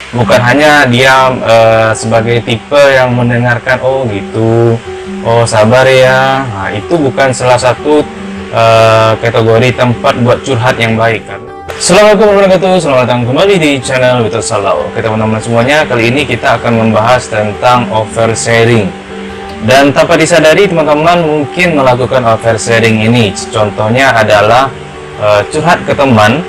bukan hanya dia sebagai tipe yang mendengarkan, oh gitu, oh sabar ya. Nah, itu bukan salah satu kategori tempat buat curhat yang baik kan. Assalamualaikum warahmatullahi wabarakatuh. Selamat datang kembali di channel Betul Salau. Oke teman-teman semuanya, kali ini kita akan membahas tentang oversharing. Dan tanpa disadari teman-teman mungkin melakukan oversharing ini. Contohnya adalah curhat ke teman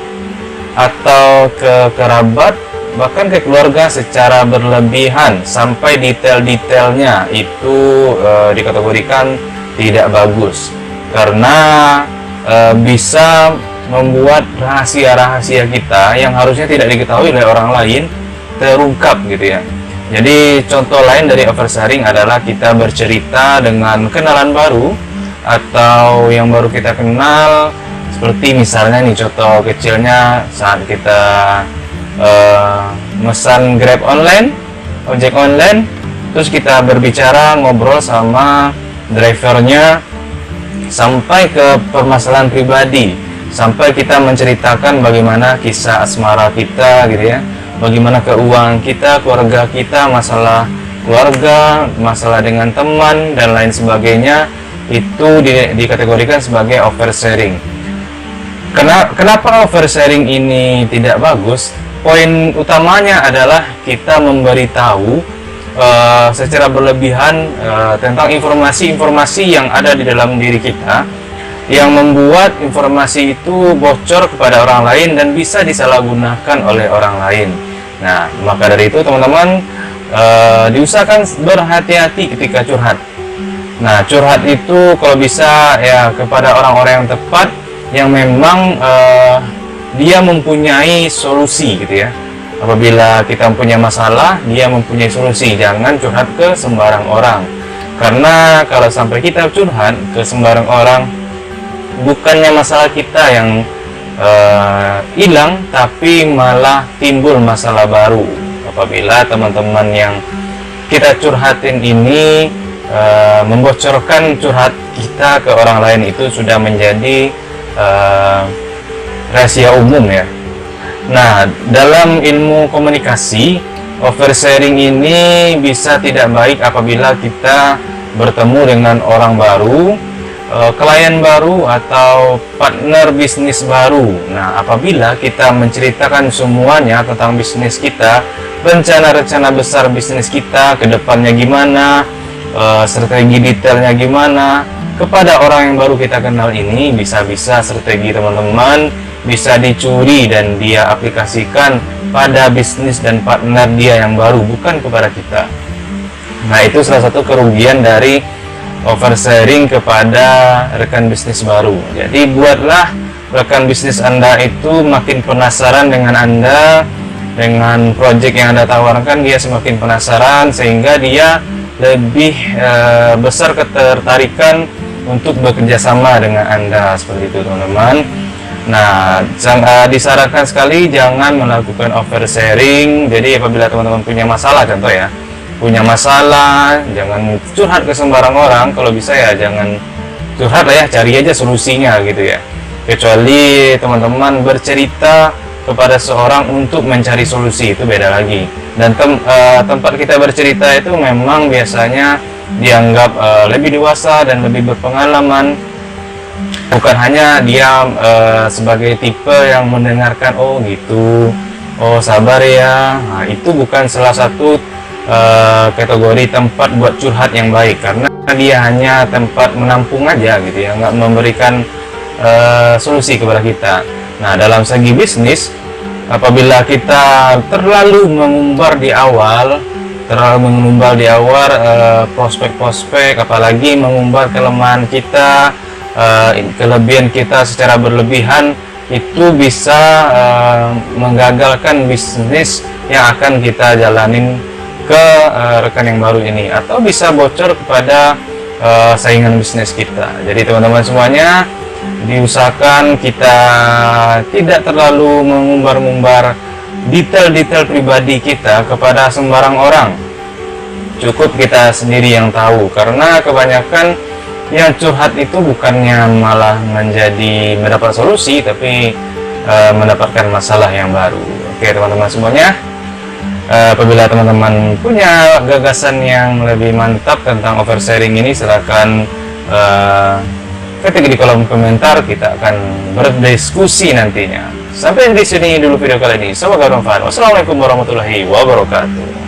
atau ke kerabat, bahkan ke keluarga secara berlebihan sampai detail-detailnya itu dikategorikan tidak bagus, karena bisa membuat rahasia-rahasia kita yang harusnya tidak diketahui oleh orang lain terungkap gitu ya. Jadi contoh lain dari oversharing adalah kita bercerita dengan kenalan baru atau yang baru kita kenal, seperti misalnya nih contoh kecilnya saat kita mesan Grab online, ojek online, terus kita berbicara ngobrol sama drivernya sampai ke permasalahan pribadi, sampai kita menceritakan bagaimana kisah asmara kita gitu ya, bagaimana keuangan kita, keluarga kita, masalah keluarga, masalah dengan teman dan lain sebagainya. Itu dikategorikan sebagai oversharing. Kenapa oversharing ini tidak bagus? Poin utamanya adalah kita memberitahu secara berlebihan tentang informasi-informasi yang ada di dalam diri kita, yang membuat informasi itu bocor kepada orang lain dan bisa disalahgunakan oleh orang lain. Nah, maka dari itu teman-teman diusahakan berhati-hati ketika curhat. Nah, curhat itu kalau bisa ya kepada orang-orang yang tepat, yang memang dia mempunyai solusi gitu ya. Apabila kita mempunyai masalah, dia mempunyai solusi. Jangan curhat ke sembarang orang, karena kalau sampai kita curhat ke sembarang orang, bukannya masalah kita yang hilang, tapi malah timbul masalah baru. Apabila teman-teman yang kita curhatin ini membocorkan curhat kita ke orang lain, itu sudah menjadi rahasia umum ya. Nah, dalam ilmu komunikasi, oversharing ini bisa tidak baik apabila kita bertemu dengan orang baru, klien baru atau partner bisnis baru. Nah, apabila kita menceritakan semuanya tentang bisnis kita, rencana-rencana besar bisnis kita ke depannya gimana, strategi detailnya gimana, kepada orang yang baru kita kenal ini, bisa-bisa strategi teman-teman bisa dicuri dan dia aplikasikan pada bisnis dan partner dia yang baru, bukan kepada kita. Nah, itu salah satu kerugian dari oversharing kepada rekan bisnis baru. Jadi buatlah rekan bisnis Anda itu makin penasaran dengan Anda, dengan project yang Anda tawarkan, dia semakin penasaran sehingga dia lebih besar ketertarikan untuk bekerja sama dengan Anda, seperti itu teman-teman. Nah, disarankan sekali jangan melakukan oversharing. Jadi apabila teman-teman punya masalah, contoh ya, punya masalah, jangan curhat ke sembarang orang. Kalau bisa ya jangan curhat lah ya, cari aja solusinya gitu ya. Kecuali teman-teman bercerita kepada seorang untuk mencari solusi, itu beda lagi. Dan tempat kita bercerita itu memang biasanya dianggap lebih dewasa dan lebih berpengalaman. Bukan hanya dia sebagai tipe yang mendengarkan, oh gitu, oh sabar ya. Nah, itu bukan salah satu kategori tempat buat curhat yang baik, karena dia hanya tempat menampung aja gitu ya, nggak memberikan solusi kepada kita. Nah, dalam segi bisnis, apabila kita terlalu mengumbar di awal, prospek-prospek, apalagi mengumbar kelemahan kita, kelebihan kita secara berlebihan, itu bisa menggagalkan bisnis yang akan kita jalanin ke rekan yang baru ini, atau bisa bocor kepada saingan bisnis kita. Jadi teman-teman semuanya, diusahakan kita tidak terlalu mengumbar-umbar detail-detail pribadi kita kepada sembarang orang. Cukup kita sendiri yang tahu, karena kebanyakan yang curhat itu bukannya malah mendapat solusi, tapi mendapatkan masalah yang baru. Oke teman-teman semuanya, Apabila teman-teman punya gagasan yang lebih mantap tentang oversharing ini, silahkan ketik di kolom komentar, kita akan berdiskusi nantinya. Sampai di sini dulu video kali ini. Semoga bermanfaat. Wassalamualaikum warahmatullahi wabarakatuh.